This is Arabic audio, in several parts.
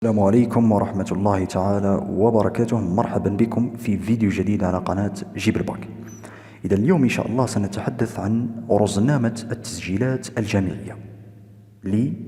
السلام عليكم ورحمة الله تعالى وبركاته. مرحبا بكم في فيديو جديد على قناة جبرباك. إذا اليوم إن شاء الله سنتحدث عن رزنامة التسجيلات الجامعية لطلبة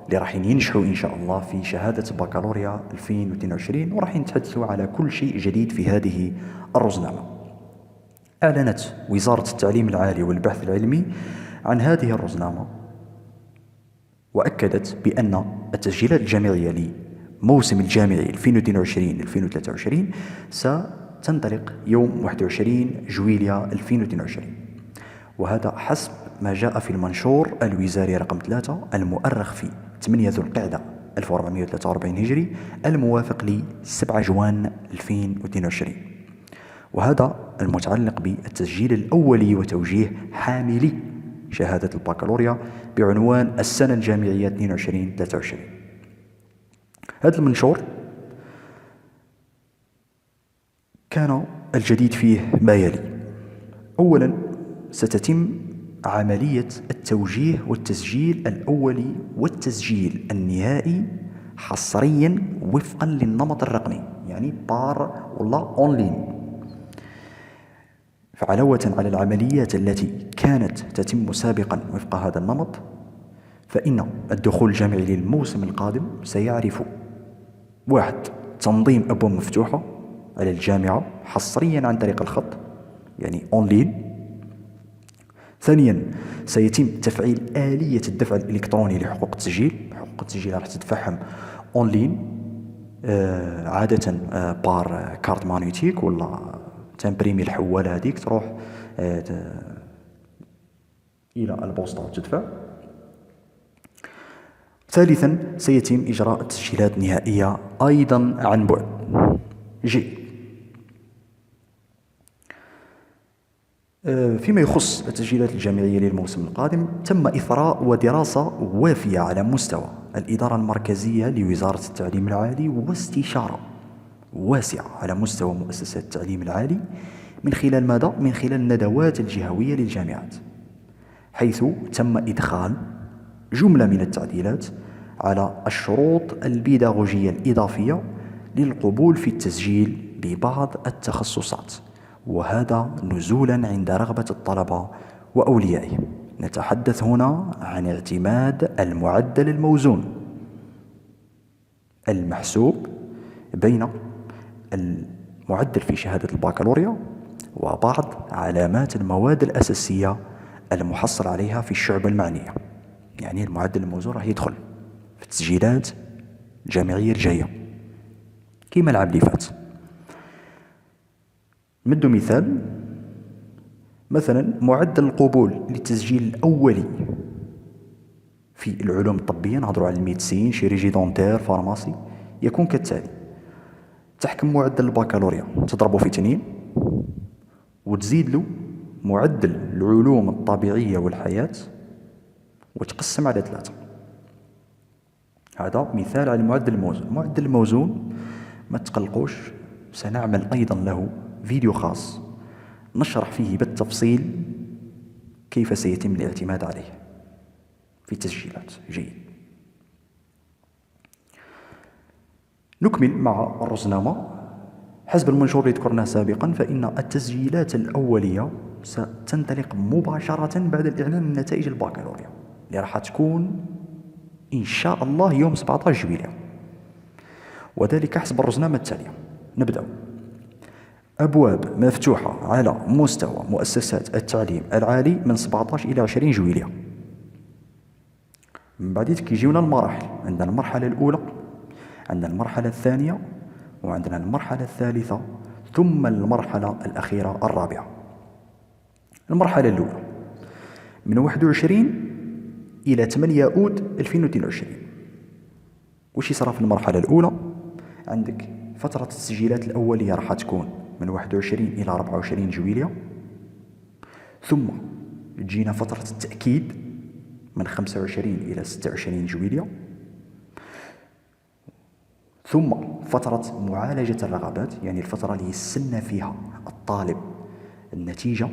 اللي راح ينجحوا إن شاء الله في شهادة بكالوريا 2022، وراح نتحدثوا على كل شيء جديد في هذه الرزنامة. أعلنت وزارة التعليم العالي والبحث العلمي عن هذه الرزنامة، وأكدت بأن التسجيلات الجامعية لموسم الجامعي 2022-2023 ستنطلق يوم 21 جويلية 2022، وهذا حسب ما جاء في المنشور الوزاري رقم 3 المؤرخ في 8 ذو القعدة 1443 هجري الموافق ل 7 جوان 2022، وهذا المتعلق بالتسجيل الأولي وتوجيه حاملي شهادة البكالوريا بعنوان السنة الجامعية 22-23. هذا المنشور كان الجديد فيه ما يلي: أولا، ستتم عملية التوجيه والتسجيل الأولي والتسجيل النهائي حصريا وفقا للنمط الرقمي، يعني بار ولا أونلاين، فعلاوة على العمليات التي كانت تتم سابقا وفق هذا النمط. فإن الدخول الجامعي للموسم القادم سيعرف: 1. تنظيم أبواب مفتوحة على الجامعة حصريا عن طريق الخط، يعني أونلاين. 2. سيتم تفعيل آلية الدفع الإلكتروني لحقوق التسجيل. حقوق التسجيل راح تدفعهم أونلاين، عادة بار كارت مانيتيك، ولا تمبريمي الحوالة هذيك تروح إلى البوسطة وتدفع. 3. سيتم إجراء تسجيلات نهائية أيضا عن بعد. فيما يخص التسجيلات الجامعية للموسم القادم، تم إثراء ودراسة وافية على مستوى الإدارة المركزية لوزارة التعليم العالي، واستشارة واسعة على مستوى مؤسسات التعليم العالي، من خلال ماذا؟ من خلال الندوات الجهوية للجامعات، حيث تم إدخال جملة من التعديلات على الشروط البيداغوجية الإضافية للقبول في التسجيل ببعض التخصصات، وهذا نزولا عند رغبة الطلبة وأوليائهم. نتحدث هنا عن اعتماد المعدل الموزون المحسوب بين المعدل في شهادة البكالوريا وبعض علامات المواد الأساسية المحصل عليها في الشعبة المعنية. يعني المعدل الموزون راح يدخل في التسجيلات الجامعية الجاية كما العام اللي فات. مد مثال، مثلا معدل القبول للتسجيل الأولي في العلوم الطبية، نهضروا على الميدسين، شيريجي دونتير، فارماسي، يكون كالتالي: تحكم معدل البكالوريا تضربه في 2، وتزيد له معدل العلوم الطبيعية والحياة وتقسم على 3. هذا مثال على المعدل الموزون. المعدل الموزون ما تقلقوش، سنعمل أيضا له فيديو خاص نشرح فيه بالتفصيل كيف سيتم الاعتماد عليه في التسجيلات. جيد، نكمل مع الرزنامة. حسب المنشور اللي ذكرناه سابقا، فإن التسجيلات الأولية ستنطلق مباشرة بعد الإعلان عن نتائج البكالوريا، اللي راح تكون إن شاء الله يوم 17 جويلية، وذلك حسب الرزنامة التالية. نبدأ: أبواب مفتوحة على مستوى مؤسسات التعليم العالي من 17 إلى 20 جويلية. من بعد كيجيونا المراحل: عندنا المرحلة الأولى، عندنا المرحلة الثانية، وعندنا المرحلة الثالثة، ثم المرحلة الأخيرة الرابعة. المرحلة الأولى من 21 إلى 8 أود 2022. وش يصرى في المرحلة الأولى؟ عندك فترة التسجيلات الأولية راح تكون من 21 إلى 24 جويلية، ثم تجينا فترة التأكيد من 25 إلى 26 جويلية، ثم فترة معالجة الرغبات، يعني الفترة اللي يستنى فيها الطالب النتيجة،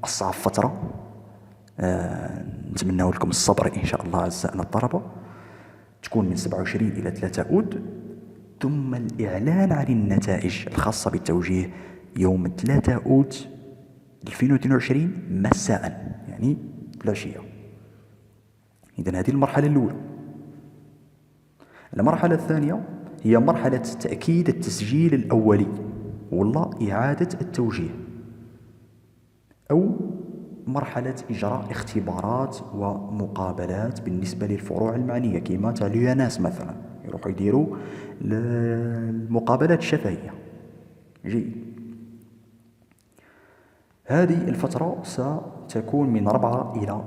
أصعب فترة. نتمنى لكم الصبر إن شاء الله أعزائنا الطلبة. تكون من 27 إلى 3 أوت، ثم الإعلان عن النتائج الخاصة بالتوجيه يوم 3 أوت 2022 مساء، يعني العشية. إذن هذه المرحلة الأولى. المرحلة الثانية هي مرحلة تأكيد التسجيل الأولي ولا إعادة التوجيه، أو مرحلة إجراء اختبارات ومقابلات بالنسبة للفروع المعنية كما تاع اليوناس مثلا، يروحوا يديروا المقابلات الشفهية. جيد. هذه الفترة ستكون من 4 إلى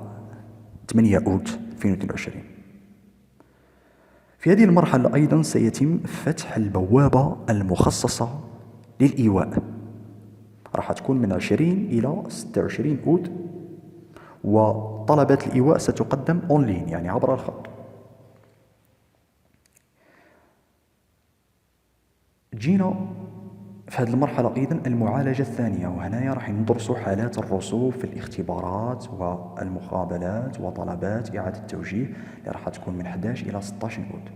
8 أوت 2022. في هذه المرحلة أيضا سيتم فتح البوابة المخصصة للإيواء، راح تكون من 20 إلى 26 أوت، وطلبات الإيواء ستقدم أونلاين يعني عبر الخط. جينا في هذه المرحلة أيضا المعالجة الثانية، وهنايا راح ندرسوا حالات الرسوب في الاختبارات والمقابلات وطلبات إعادة التوجيه اللي راح تكون من 11 إلى 16 أوت.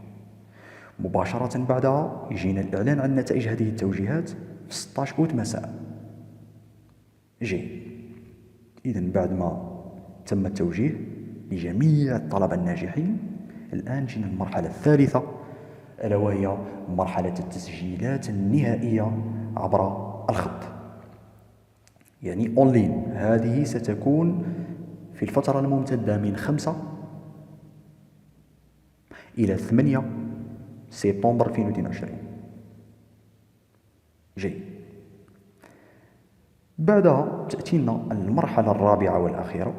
مباشرة بعدها يجينا الإعلان عن نتائج هذه التوجيهات في 16 أوت مساء. إذن بعد ما تم التوجيه لجميع الطلبة الناجحين، الآن جينا المرحلة الثالثة، ألا وهي مرحلة التسجيلات النهائية عبر الخط، يعني أونلاين. هذه ستكون في الفترة الممتدة من 5 إلى 8 سبتمبر 2022. بعدها تأتينا المرحلة الرابعة والأخيرة.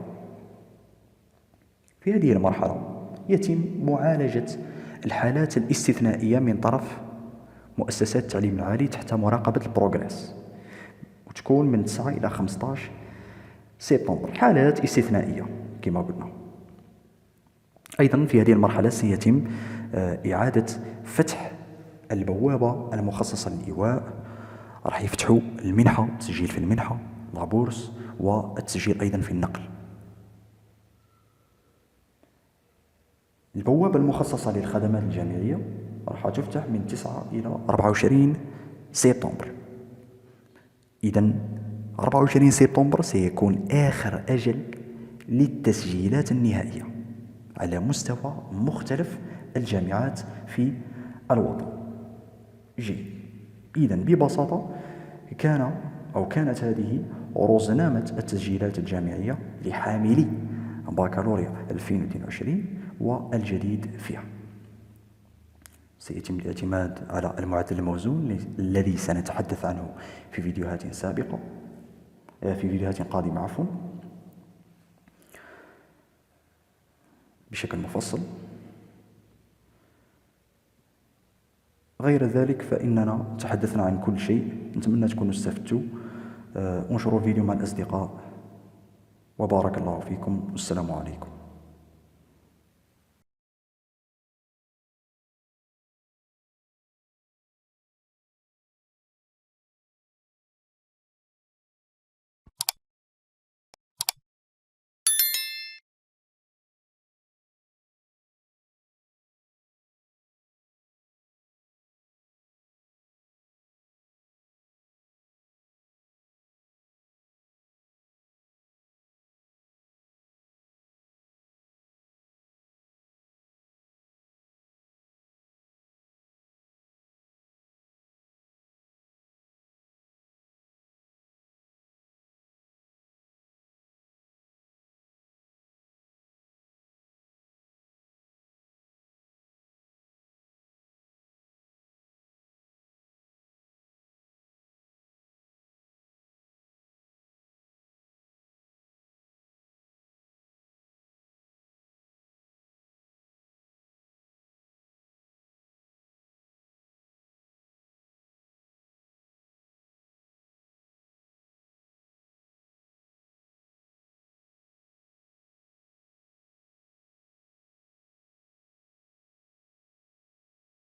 في هذه المرحلة يتم معالجة الحالات الاستثنائية من طرف مؤسسات التعليم العالي تحت مراقبة البروغريس، وتكون من 9 إلى 15 سبتمبر، حالات استثنائية كما قلنا. أيضا في هذه المرحلة سيتم إعادة فتح البوابة المخصصة للإيواء، راح يفتحوا المنحة، التسجيل في المنحة، لابورس، والتسجيل أيضا في النقل. البوابة المخصصة للخدمات الجامعية راح تفتح من 9 إلى 24 سبتمبر. إذن 24 سبتمبر سيكون آخر أجل للتسجيلات النهائية على مستوى مختلف الجامعات في الوطن. إذن ببساطة كانت هذه روزنامة التسجيلات الجامعية لحاملي بكالوريا 2022 والجديد فيها. سيتم الاعتماد على المعدل الموزون الذي سنتحدث عنه في فيديوهات سابقة، في فيديوهات قادمة بشكل مفصل. غير ذلك فإننا تحدثنا عن كل شيء. نتمنى تكونوا استفدتوا. انشروا الفيديو مع الأصدقاء، وبارك الله فيكم، والسلام عليكم.